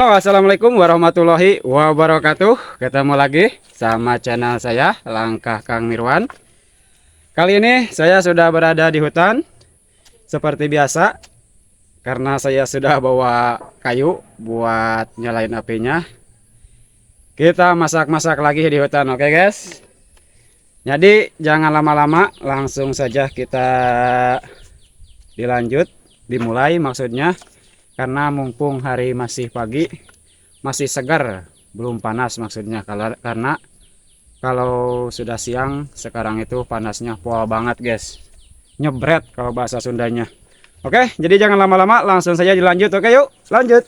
Halo, assalamualaikum warahmatullahi wabarakatuh. Ketemu lagi sama channel saya, Langkah Kang Mirwan. Kali ini saya sudah berada di hutan seperti biasa, karena saya sudah bawa kayu buat nyalain apinya. Kita masak-masak lagi di hutan, oke guys? Jadi jangan lama-lama, langsung saja kita dimulai maksudnya, karena mumpung hari masih pagi, masih segar, belum panas maksudnya. Karena kalau sudah siang sekarang itu panasnya pol banget guys, nyebret kalau bahasa Sundanya. Oke, jadi jangan lama-lama, langsung saja dilanjut. Oke, yuk lanjut.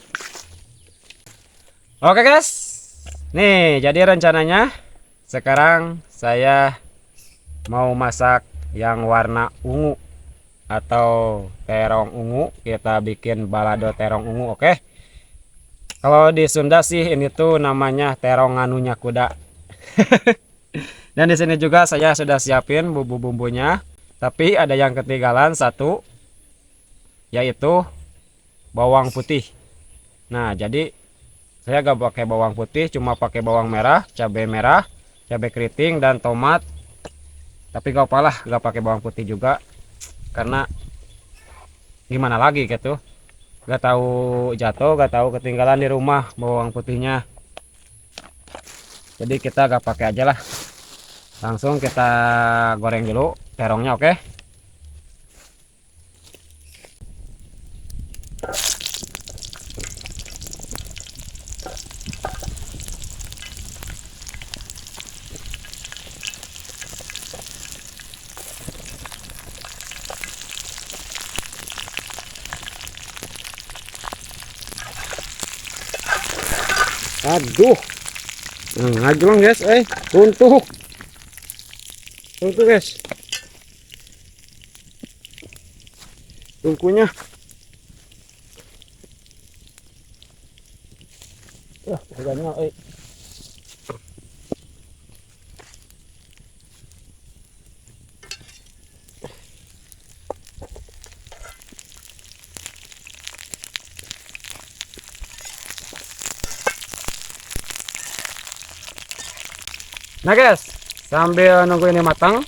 Oke guys, nih jadi rencananya sekarang saya mau masak yang warna ungu atau terong ungu. Kita bikin balado terong ungu. Oke, kalau di Sunda sih ini tuh namanya terong nganunya kuda. Dan di sini juga saya sudah siapin bumbu-bumbunya, tapi ada yang ketinggalan satu, yaitu bawang putih. Nah, jadi saya gak pakai bawang putih, cuma pakai bawang merah, cabai keriting dan tomat. Tapi gak apalah, gak pakai bawang putih juga, karena gimana lagi gitu. Gak tahu jatuh, gak tahu ketinggalan di rumah bawang putihnya. Jadi kita gak pakai aja lah. Langsung kita goreng dulu terongnya, oke? Aduh, ngajlong guys, runtuh, runtuh guys, tungkunya. Harganya, Nah guys, sambil nunggu ini matang,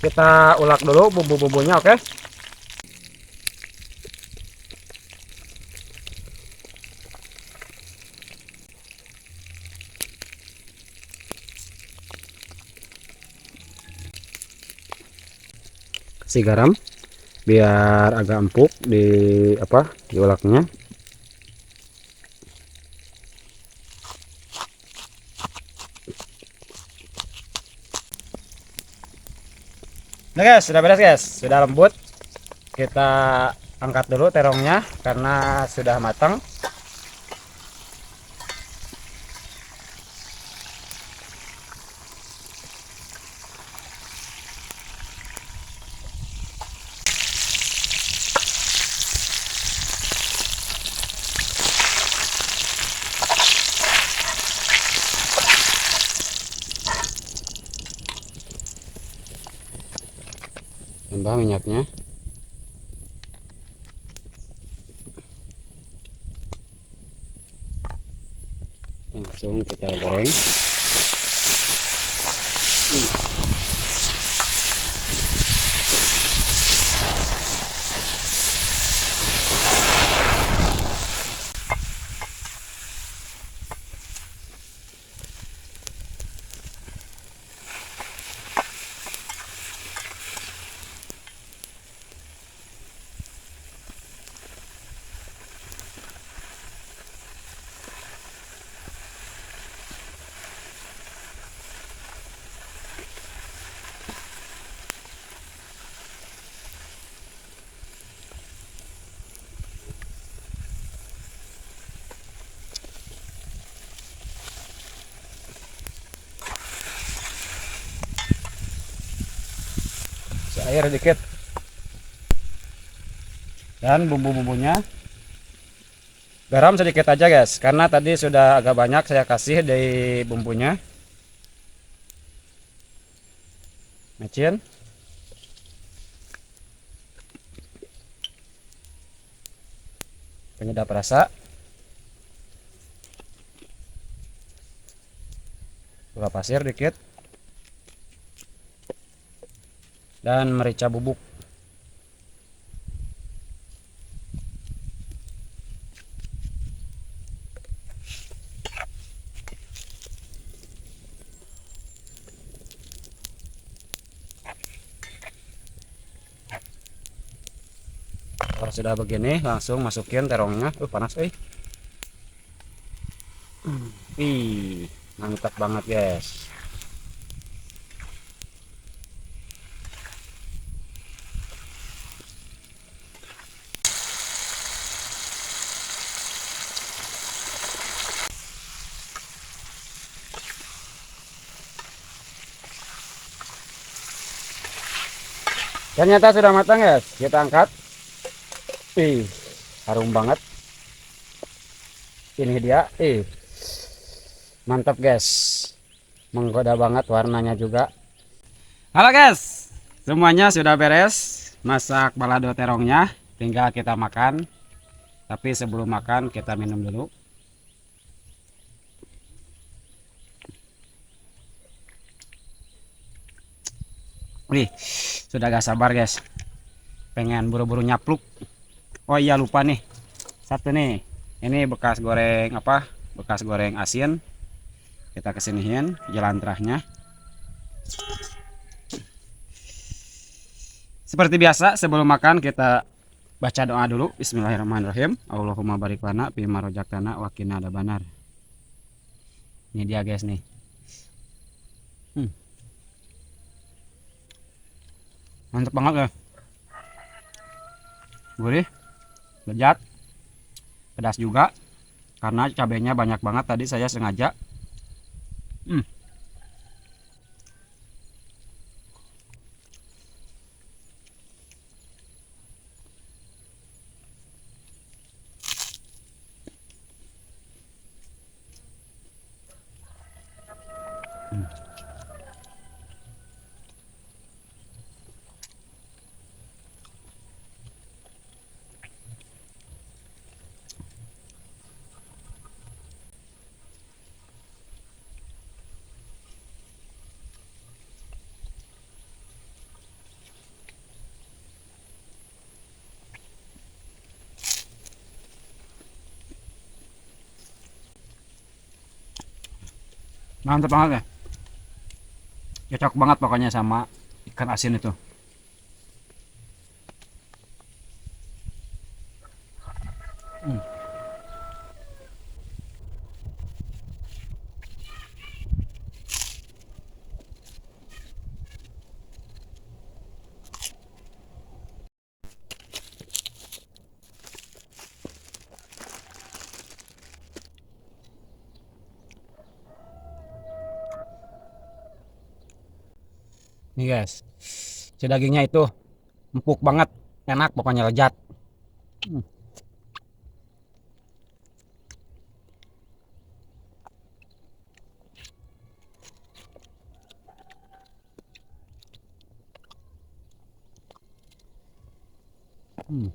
kita ulek dulu bumbu-bumbunya, oke? Kasih garam biar agak empuk di diuleknya. Nah guys, sudah beres guys, sudah lembut. Kita angkat dulu terongnya karena sudah matang. Tambah minyaknya. Langsung kita goreng. Air dikit dan bumbu-bumbunya, garam sedikit aja guys, karena tadi sudah agak banyak saya kasih dari bumbunya. Mecin, penyedap rasa, gula pasir dikit, dan merica bubuk. Kalau sudah begini langsung masukin terongnya. Panas Ih, mantap banget guys. Ternyata sudah matang guys. Kita angkat. Ih, harum banget. Ini dia. Mantap guys. Menggoda banget warnanya juga. Halo guys, semuanya sudah beres masak balado terongnya, tinggal kita makan. Tapi sebelum makan kita minum dulu. Wih, sudah gak sabar guys, pengen buru-buru nyapluk. Oh iya, lupa nih satu nih, ini bekas goreng apa, bekas goreng asin. Kita kesinihin jalan terahnya. Seperti biasa sebelum makan kita baca doa dulu. Bismillahirrahmanirrahim. Allahumma barik lana fima rojaktana wa qina adzabannar. Ini dia guys nih. Mantap banget ya. Gurih, lezat, pedas juga. Karena cabenya banyak banget tadi saya sengaja. Mantap banget ya. Cocok banget pokoknya sama ikan asin itu. Nih guys, si dagingnya itu empuk banget, enak pokoknya, lezat. Hmm. Hmm.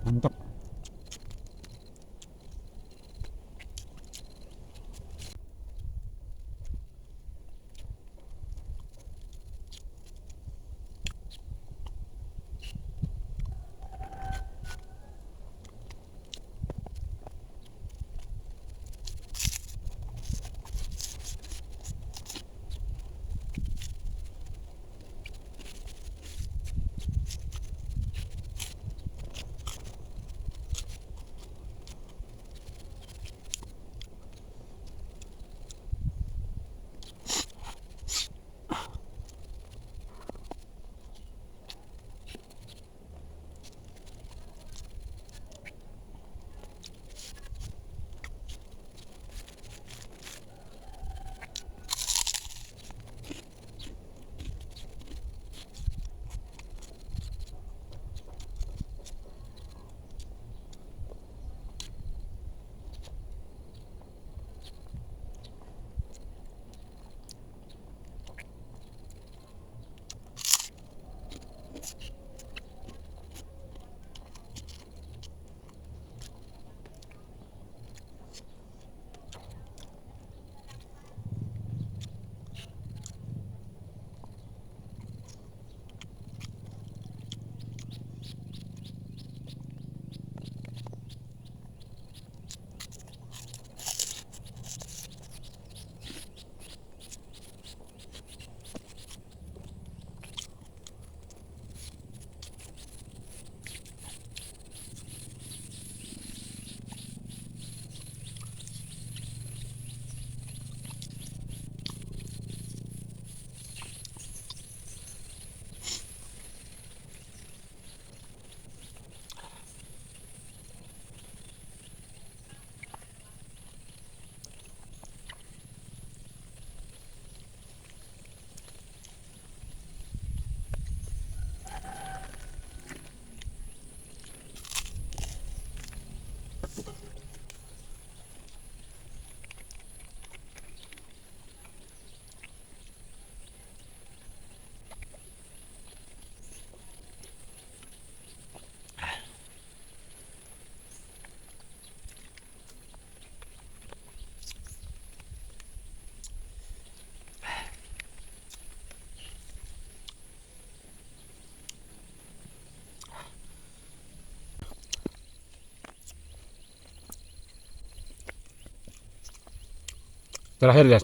Mantap. Terakhir guys.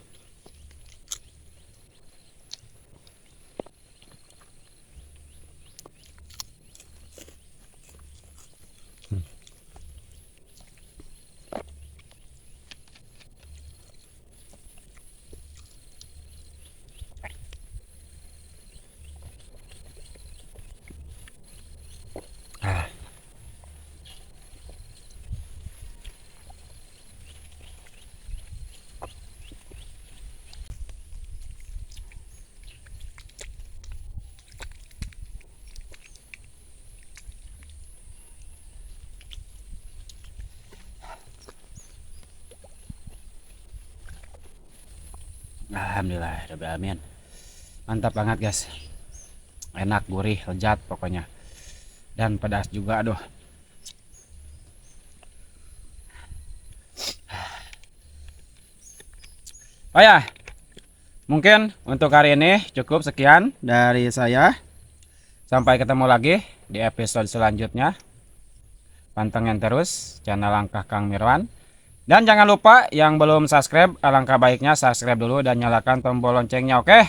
Alhamdulillah, rabbil alamin. Mantap banget guys. Enak, gurih, lezat pokoknya. Dan pedas juga, aduh. Oh ya, mungkin untuk hari ini cukup sekian dari saya. Sampai ketemu lagi di episode selanjutnya. Pantengin terus channel Langkah Kang Mirwan. Dan jangan lupa yang belum subscribe, alangkah baiknya subscribe dulu dan nyalakan tombol loncengnya, oke?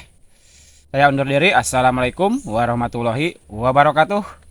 Saya undur diri. Assalamualaikum warahmatullahi wabarakatuh.